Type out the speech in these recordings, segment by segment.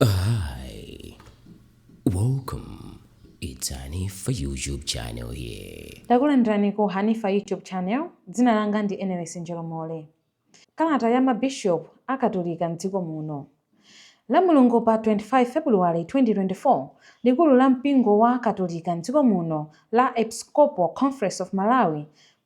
Hi, welcome. It's Hanifa YouTube channel here. Takulandirani ku Hanifa YouTube channel. Dzina langa ndi Lamulungu. Kalata ya Bishop AKATOLIKA m'dziko muno. Lamulungu pa 25 February 2024, likulu la mpingo wa Katolika m'dziko muno la Episcopal Conference of Malawi,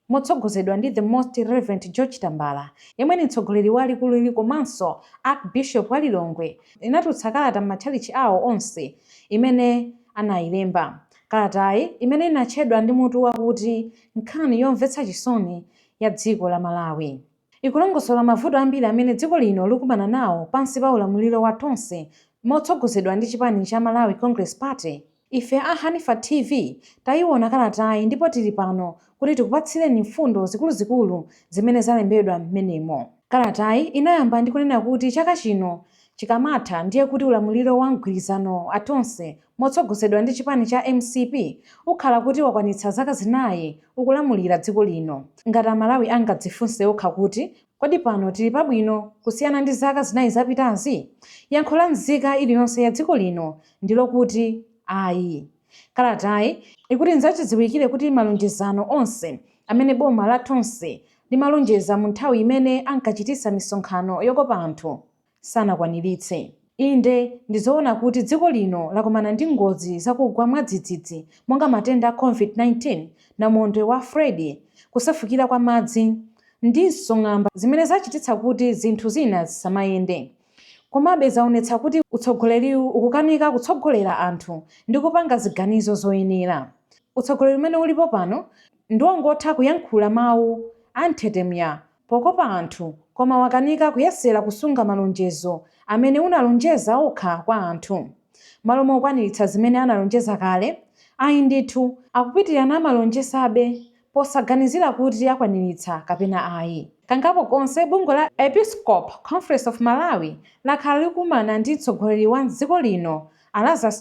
motsogozedwa ndi the Most Reverend George Tambala, yemwe ni mtsogoleri wa likululi komanso Archbishop wa Lilongwe, linatulutsa kalata m'matchalichi awo onse, imene anayilemba. Kalatayi imene inatchedwa ndi mutu wakuti Nkhani yomnvetsa chisoni ya dziko la Malawi. Ikulongosola mavuto ambiri amene dziko lino likumana nawo pansi pa ulamuliro wa tonse, motsogozedwa ndi chipani cha Malawi Congress Party. Ife a Hanifa Tv tayiona kalatayi ndipo tili pano kuti tikupatsireni mfundo zikuluzikulu zimene zalembedwa m'menemo. Kalatayi inayamba ndi kunena kuti chaka chino chikamatha ndiye kuti ulamuliro wa mgwirizano atonse motsogozedwa ndi chipani cha MCP ukhala kuti wakwanitsa zaka zinayi ukulamulira dziko lino. Ngati Malawi angadzifunse okha kuti kodi pano tili pabwino kusiyana ndi zaka zinayi zapitazi, yankho la nzika iliyonse ya dziko lino ndilo kuti ayi. Kalatayi ikuti nzachidziwikire kuti malonjezano onse amene boma la tonse limalonjeza mu nthawi imene ankachitisa misonkhano yokopa anthu sanakwaniritse. Inde ndizoona kuti dziko lino lakumana ndi ngozi zakugwa mwadzidzidzi monga matenda a COVID-19, namondwe wa Freddy, kusefukira kwa madzi ndinso ng'amba zimene zachititsa kuti zinthu zina zisamayende. Komabe zaonetsa kuti utsogoleriwu ukukanika kutsogolera anthu ndi kupanga ziganizo zoyenera. Utsogoleri umene ulipo pano ndiwongotha kuyankhula mawu anthetemya pokopa anthu, koma wakanika kuyesera kusunga malonjezo amene unalonjeza okha kwa anthu. Malo mokwaniritsa zimene analonjeza kale, ayi ndithu akupitirana amalonjezabe posaganizira kuti akwaniritsa kapena ayi. Kangapo konse bungwe la Episcopal Conference of Malawi lakhala likumana ndi mtsogoleri wa dziko lino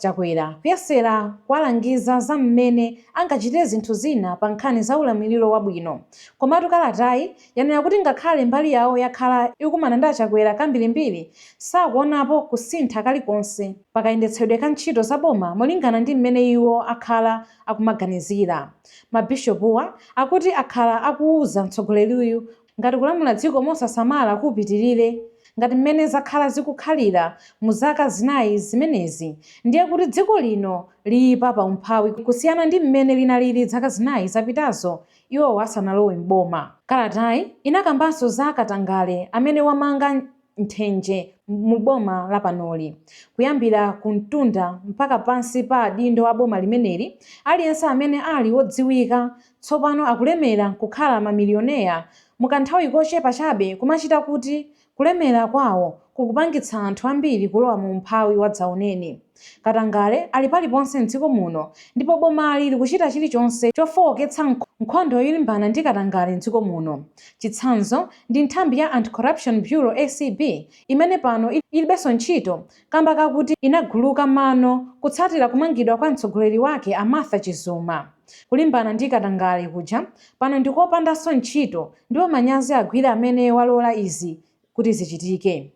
Chakwera kuyesera kuwalangiza za mmene angachitire zinthu zina pa nkhani za ulamuliro wabwino. Komatu kalatayi yanena kuti ngakhale mbali yawo yakhala ikumana ndi Chakwera kambirimbiri, sakuonapo kusintha kalikonse pakayendetsedwe ka ntchito za boma molingana ndi mmene iwo akhala akumaganizira. Mabishopuwa akuti akhala akuwuza mtsogoleriyu ngati kulamula dziko mosasamala kupitirire ngati mmene zakhala zikukhalira mu zaka zinayi zimenezi, ndiye kuti dziko lino liyipa pa umphawi kusiyana ndi mmene linalili zaka zinayi zapitazo iwo asanalowe m'boma. Kalatayi inakambanso za katangale amene wamanga nthenje mu boma lapanoli. Kuyambira ku mtunda mpaka pansi pa adindo a boma limeneli, aliyense amene ali wodziwika tsopano akulemera kukhala mamilioneya mukanthawi kochepa chabe, kumachita kuti kulemera kwawo kukupangitsa anthu ambiri kulowa mu umphawi wadzaoneni. Katangale ali paliponse m'dziko muno ndipo boma lili kuchita chilichonse chofowoketsa nkhondo yolimbana ndi katangale m'dziko muno. Chitsanzo ndi nthambi ya Anti-Corruption Bureau ACB imene pano ilibenso ntchito kamba kakuti inaguluka mano kutsatira kumangidwa kwa mtsogoleri wake Martha Chizuma. Kulimbana ndi katangale kuja pano ndikopandanso ntchito ndipo manyazi agwira amene walola izi kuti zichitike.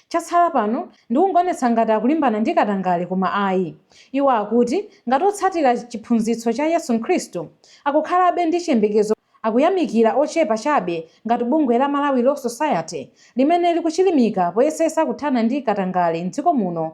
Chatsala pano ndikungonetsa ngati akulimbana ndi katangale koma ayi. Iwo akuti ngati otsatira chiphunzitso cha Yesu Khristu akukhalabe ndi chiyembekezo, akuyamikira ochepa chabe ngati bungwe la Malawi Law Society limene likuchilimika poyesesa kuthana ndi katangale m'dziko muno,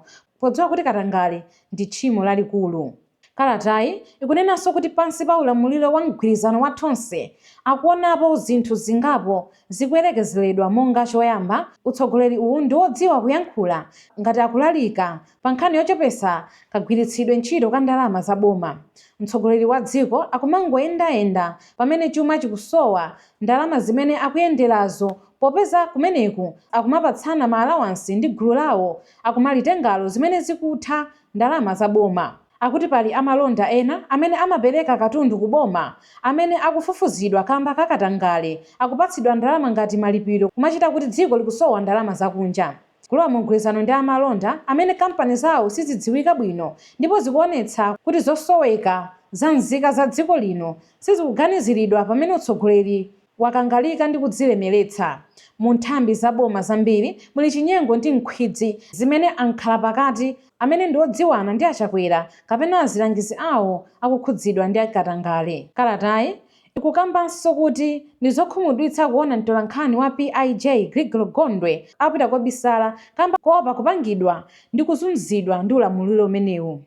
podziwa kuti katangale ndi tchimo lalikulu. Kalatayi ikunenanso kuti pansi pa ulamuliro wa mgwirizano wa tonse akuonapo zinthu zingapo zikuyerekezeredwa monga choyamba, utsogoleri uwu ndi wodziwa kuyankhula ngati akulalika pa nkhani yochepesa kagwiritsidwe ntchito ka ndalama za boma. Mtsogoleri wa dziko akumangoyendayenda pamene chuma chikusowa ndalama zimene akuyenderazo, popeza kumeneku akumapatsana ma allowance ndi gulu lawo akumalitengazo zimene zikutha ndalama za boma. Akuti pali amalonda ena amene amapereka katundu ku boma amene akufufuzidwa kamba kakatangale akupatsidwa ndalama ngati malipiro, kumachita kuti dziko likusowa ndalama zakunja. Kulowa mu mgwirizano ndi amalonda amene kampani zawo sizidziwika bwino ndipo zikuonetsa kuti zosoweka za nzika za dziko lino sizikuganiziridwa pamene utsogoleri wakangalika ndi kudzilemeretsa. Mu nthambi za boma zambiri muli chinyengo ndi nkhwidzi zimene ankhala pakati amene ndi odziwana ndi achakwera kapena azilangizi awo akukhudzidwa ndi akatangale. Kalatayi ikukambanso kuti ndi zokhumudwitsa kuona mtolankhani wa PIJ Grigolo Gondwe apita kobisala kamba kuopa kupangidwa ndi kuzunzidwa ndi ulamuliro umenewu.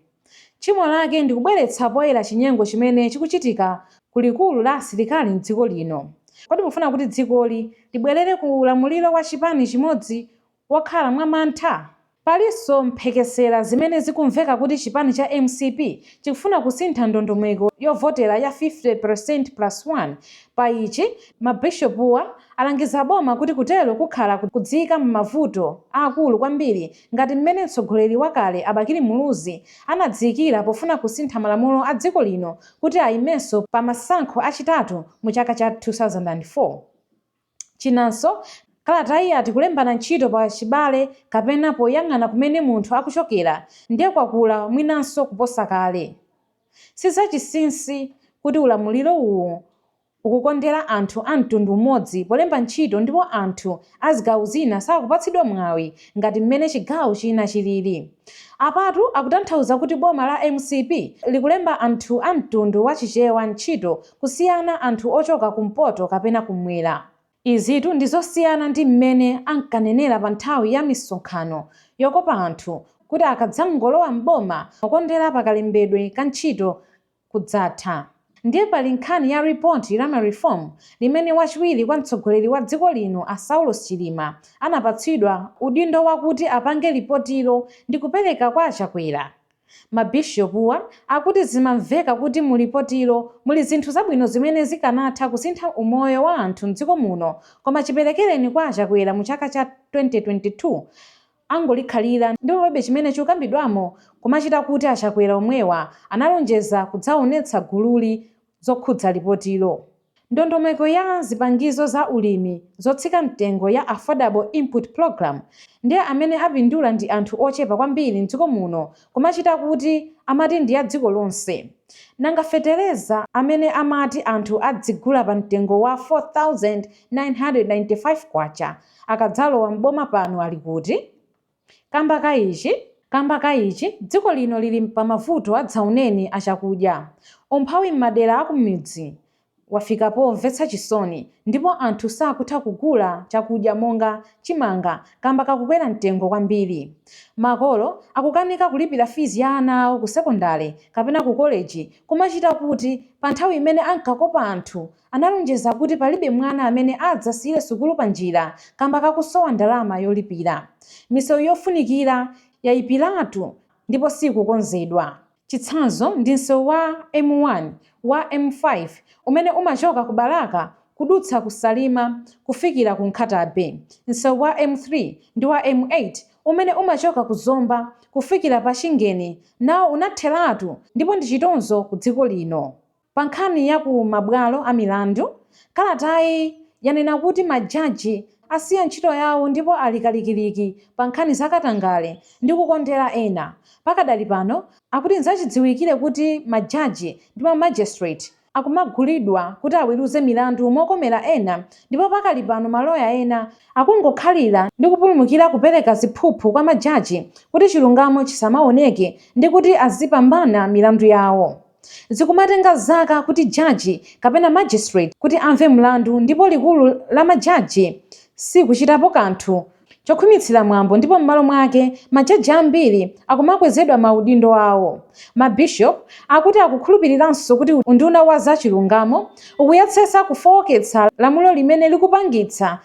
Tchimo lake ndi kubweretsa poyera chinyengo chimene chikuchitika ku likulu la asilikali m'dziko lino. Kodi mufuna kuti dzikoli libwerere ku ulamuliro wa chipani chimodzi wakhala mwamantha? Palinso mphekesera zimene zikumveka kuti chipani cha MCP chikufuna kusintha ndondomeko yovotera ya 50%+1. Pa ichi mabishopuwa alangiza boma kuti kutero kukhala kudzika m'mavuto akulu kwambiri ngati mmene mtsogoleri wakale Abakili Muluzi anadziyikira pofuna kusintha malamulo a dziko lino kuti ayimenso pa masankho achitatu mu chaka cha 2004. Chinanso Kalatayi ati kulembana ntchito pa chibale kapena poyang'ana kumene munthu akuchokera ndiye kwakula mwinanso kuposa kale. Sizachinsinsi kuti ulamuliro uwu ukukondera anthu a mtundu umodzi polemba ntchito ndipo anthu a zigawo zina sakupatsidwa mwayi ngati mmene chigawo china chilili. Apatu akutanthauza kuti boma la MCP likulemba anthu a mtundu wachichewa ntchito kusiyana anthu ochoka kumpoto kapena kumwera. Izitu ndizosiyana ndi mmene ankanenera pa nthawi ya misonkhano yokopa anthu kuti akadzangolowa m'boma okondera pakalembedwe ka ntchito kudzatha. Ndiye pali nkhani ya ripoti la reform limene wachiwiri kwa mtsogoleri wa dziko lino a Saulos Chilima anapatsidwa udindo wakuti apange ripotilo ndi kupereka kwa achakwera. Mabishopuwa akuti zimamveka kuti mu ripotilo muli zinthu zabwino zimene zikanatha kusintha umoyo wa anthu m'dziko muno, koma chiperekereni kwa achakwera mu chaka cha 2022 angolikhalira ndipo palibe chimene chikukambidwamo kumachita kuti achakwera omwewa analonjeza kudzaonetsa gululi zokhudza ripotilo. Ndondomeko ya zipangizo za ulimi zotsika mtengo ya Affordable Input Program ndiye amene apindula ndi anthu ochepa kwambiri m'dziko muno kumachita kuti amati ndi ya dziko lonse. Nanga fetereza amene amati anthu adzigula pa mtengo wa 4,995 kwacha akadzalowa m'boma pano ali kuti? Kamba ka ichi dziko lino lili pa mavuto adzauneni achakudya. Umphawi m'madera akumidzi wafikapo mvetsa chisoni ndipo anthu sakutha kugula chakudya monga chimanga kamba kakukwera mtengo kwambiri. Makolo akukanika kulipira fees ya ana awo ku sekondale kapena ku college kumachita kuti pa nthawi imene ankakopa anthu analonjeza kuti palibe mwana amene adzasiye sukulu pa njira kamba kakusowa ndalama yolipira. Misewu yofunikira yayipiratu ndipo sikukonzedwa. Chitsanzo ndi msewu wa M1 wa M5 umene umachoka ku Balaka kudutsa ku Salima kufikira ku Nkhatabe. Msewu wa M3 ndi wa M8 umene umachoka ku Zomba kufikira pa Shingeni nawo unatheratu ndipo ndi chitonzo ku dziko lino. Pa nkhani ya ku mabwalo a milandu, Kalatayi yanena kuti majaji asiya ntchito yawo ndipo alikalikiliki pa nkhani zakatangale ndi kukondera ena. Pakadali pano akuti nzachidziwikire kuti majaji ndi magistrate akumagulidwa kuti aweruze milandu mokomera ena ndipo pakali pano maloya ena akungokhalira ndi kupulumukira kupereka ziphuphu kwa majaji kuti chilungamo chisamaoneke ndi kuti azipambana milandu yawo. Zikumatenga zaka kuti jaji kapena magistrate kuti amve mlandu ndipo likulu la majaji sikuchitapo kanthu chokhwimitsira mwambo ndipo m'malo mwake majaji ambiri akumakwezedwa maudindo awo. Mabishop akuti akukhulupiriranso kuti unduna wa zachilungamo ukuyesesa kufowoketsa lamulo limene likupangitsa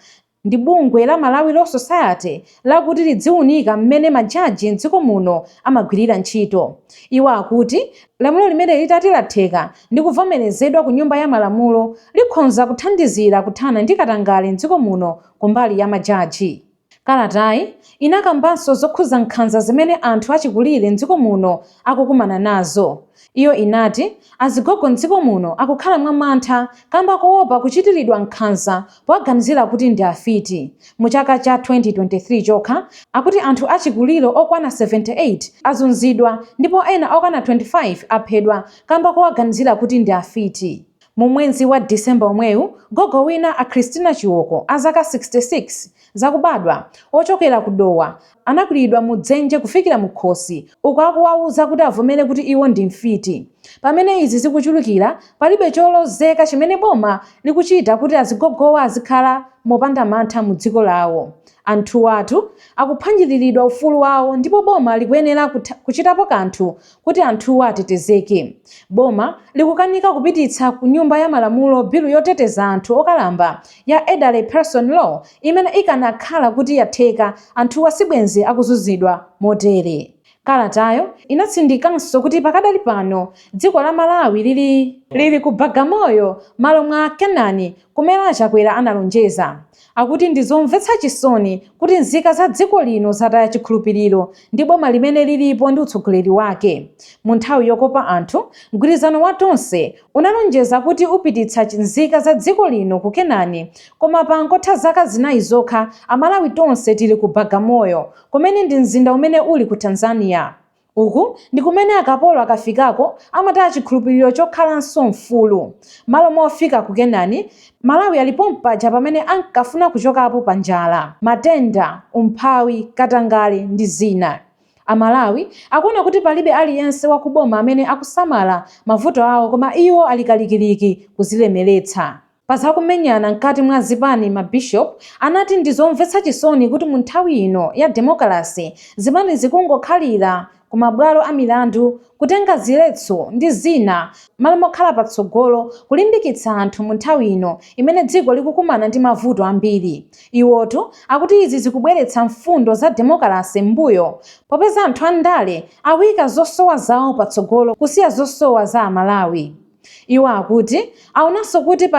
ndi bungwe la Malawi Law Society lakuti lidziwunika mmene majaji m'dziko muno amagwirira ntchito. Iwo akuti lamulo limene litati latheka ndi kuvomerezedwa ku nyumba ya malamulo likhonza kuthandizira kuthana ndi katangale m'dziko muno kumbali ya majaji. Kalatayi inakambanso zokhuza nkhanza zimene anthu achikulire m'dziko muno akukumana nazo. Iyo inati azigogo m'dziko muno akukhala mwamantha kamba kuopa kuchitiridwa nkhanza powaganizira kuti ndi afiti. Mu chaka cha 2023 chokha akuti anthu achikulire okwana 78 azunzidwa ndipo ena okwana 25 aphedwa kamba kuwaganizira kuti ndi afiti. Mu mwezi wa Disemba omweyu, gogo wina a Christina Chiwoko azaka 66 zakubadwa ochokera kudowa anakulidwa mu dzenje kufikira mu khosi uko akuwauza kuti avomere kuti iwo ndi mfiti. Pamene izi zikuchulukira, palibe cholozeka chimene boma likuchita kuti azigogowa azikhala mopanda mantha mu dziko lawo. Anthu watu akuphwanyiriridwa ufulu wawo ndipo boma likuyenera kuchitapo kanthu kuti anthuwa atetezeke. Boma likukanika kupititsa ku nyumba ya malamulo bilu yoteteza anthu okalamba ya elderly person law imene ikanakhala kuti yatheka anthuwa sibwenzi akuzunzidwa motere. Kalatayo inatsindikanso kuti pakadali pano dziko la Malawi lili ku Bagamoyo malo mwa Nkhani kumene achakwera analonjeza. Akuti ndizomvetsa chisoni kuti nzika za dziko lino zataya chikhulupiriro ndi boma limene lilipo ndi utsogoleri wake. Mu nthawi yokopa anthu, mgwirizano wa tonse unalonjeza kuti upititsa nzika za dziko lino ku Nkhani, koma pangotha zaka zinayi zokha Amalawi tonse tili ku Bagamoyo, kumene ndi mzinda umene uli ku Tanzania. Uku ndi kumene akapolo akafikako amataya chikhulupiriro chokhalanso mfulu. Malo mofika ku Nkhani, Malawi alipo mpaja pamene ankafuna kuchokapo pa njala, matenda, umphawi, katangale ndi zina. Amalawi akuona kuti palibe aliyense wakuboma amene akusamala mavuto awo, koma iwo alikalikiliki kuzilemeretsa. Pazakumenyana mkati mwa zipani, mabishop anati ndizomvetsa chisoni kuti mu nthawi ino ya demokrasi zimene zikungokhalira ku mabwalo a milandu, kutenga ziletso ndi zina malo mokhala patsogolo kulimbikitsa anthu mu nthawi ino imene dziko likukumana ndi mavuto ambiri. Iwotu akuti izi zikubweretsa mfundo za demokrasi mbuyo, popeza anthu andale akuyika zosowa zawo patsogolo kusiya zosowa za Amalawi. Iwo akuti aonanso kuti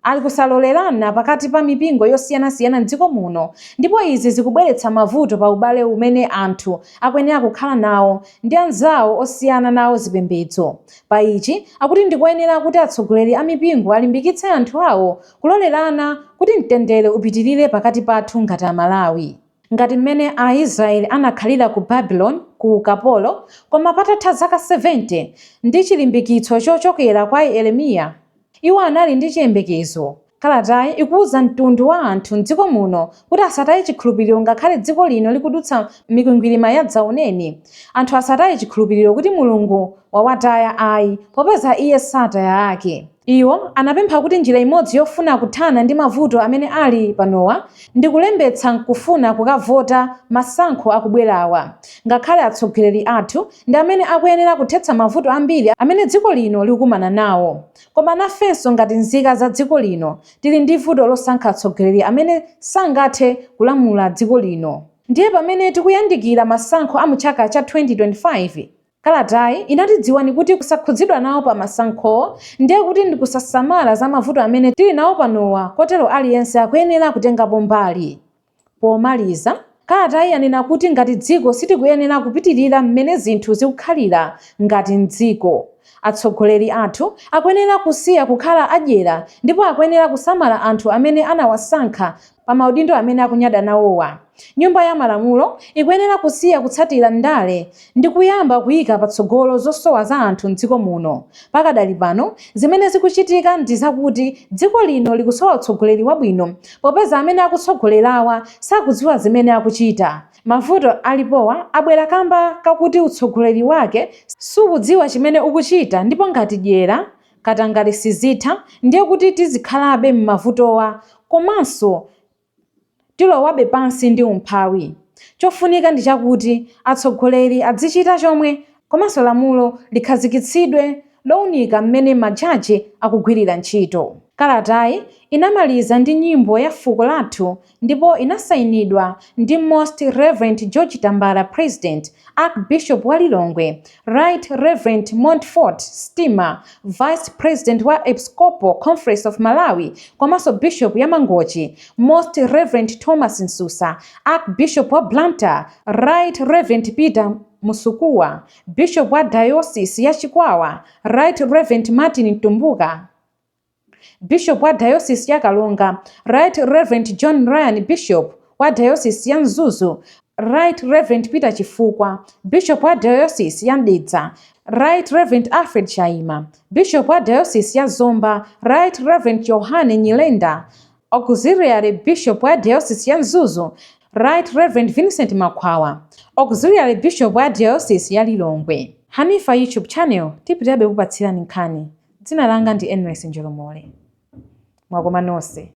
ali kusalolerana pakati pa mipingo yosiyanasiyana m'dziko muno, ndipo izi zikubweretsa mavuto pa ubale umene anthu akuyenera kukhala nawo ndi anzawo osiyana nawo zipembedzo. Pa ichi akuti ndikuyenera kuti atsogoleri a mipingo alimbikitse anthu awo kulolerana kuti mtendere upitirire pakati pathu ngati Amalawi. Ngati mmene Aisraeli anakhalira ku Babylon ku ukapolo, koma patatha zaka 70 ndi chilimbikitso chochokera kwa Yeremiya, iwo anali ndi chiyembekezo. Kalatayi ikuwuza mtundu wa anthu m'dziko muno kuti asataye chikhulupiriro ngakhale dziko lino likudutsa mikwingwirima ya dzauneni. Anthu asataye chikhulupiriro kuti Mulungu wawataya ayi, popeza iye sataya ake. Iwo anapempha kuti njira imodzi yofuna kuthana ndi mavuto amene ali panowa ndi kulembetsa nkufuna kukavota masankho akubwerawa. Ngakhale atsogoleri athu ndi amene akuyenera kuthetsa mavuto ambiri amene dziko lino likukumana nawo. Koma nafenso ngati nzika za dziko lino tili ndi vuto losankha atsogoleri amene sangathe kulamula dziko lino. Ndiye pamene tikuyandikira masankho a mu chaka cha 2025, Kalatayi inatidziwani kuti kusakhudzidwa nawo pa masankho ndiye kuti ndikusasamala za mavuto amene tili nawo panowa, kotero aliyense akuyenera kutengapo mbali. Pomaliza, Kalatayi yanena kuti ngati dziko sitikuyenera kupitirira mmene zinthu zikukhalira ngati mdziko. Atsogoleri athu akuyenera kusiya kukhala adyera ndipo akuyenera kusamala anthu amene anawasankha pa maudindo amene akunyada nawowa. Nyumba ya malamulo ikuyenera kusiya kutsatira ndale ndi kuyamba kuyika patsogolo zosowa za anthu m'dziko muno. Pakadali pano zimene zikuchitika ndi zakuti dziko lino likusowa utsogoleri wabwino, popeza amene akutsogolerawa sakudziwa zimene akuchita. Mavuto alipowa abwera kamba kakuti utsogoleri wake sukudziwa chimene ukuchita, ndipo ngati dyera katangale sizitha ndiye kuti tizikhalabe m'mavutowa komanso tilowabe pansi ndi umphawi. Chofunika ndi chakuti atsogoleri azichita chomwe komanso lamulo likhazikitsidwe lowunika mmene majaji akugwirira ntchito. Kalatayi inamaliza ndi nyimbo ya fuko lathu ndipo inasayinidwa ndi Most Reverend George Tambala, President, Archbishop wa Lilongwe, Right Reverend Montfort Stima, Vice President wa Episcopal Conference of Malawi, komanso Bishop ya Mangochi, Most Reverend Thomas Nsusa, Archbishop wa Blantyre, Right Reverend Peter Musukuwa, Bishop wa Diocese ya Chikwawa, Right Reverend Martin Tumbuka, Bishop wa Diocese ya Kalonga, Right Reverend John Ryan Bishop wa Diocese ya Mzuzu, Right Reverend Peter Chifukwa, Bishop wa Diocese ya MDZIKO, Right Reverend Alfred Chaima, Bishop wa Diocese ya Zomba, Right Reverend Yohane Nyilenda, Auxiliary Bishop wa Diocese ya Mzuzu, Right Reverend Vincent Makwawa, Auxiliary Bishop wa Diocese ya Lilongwe. Hanifa YouTube channel tipitabe kupatsirani nkhani. Dzina langa ndi Enres Njolomole. Mwakoma nonse.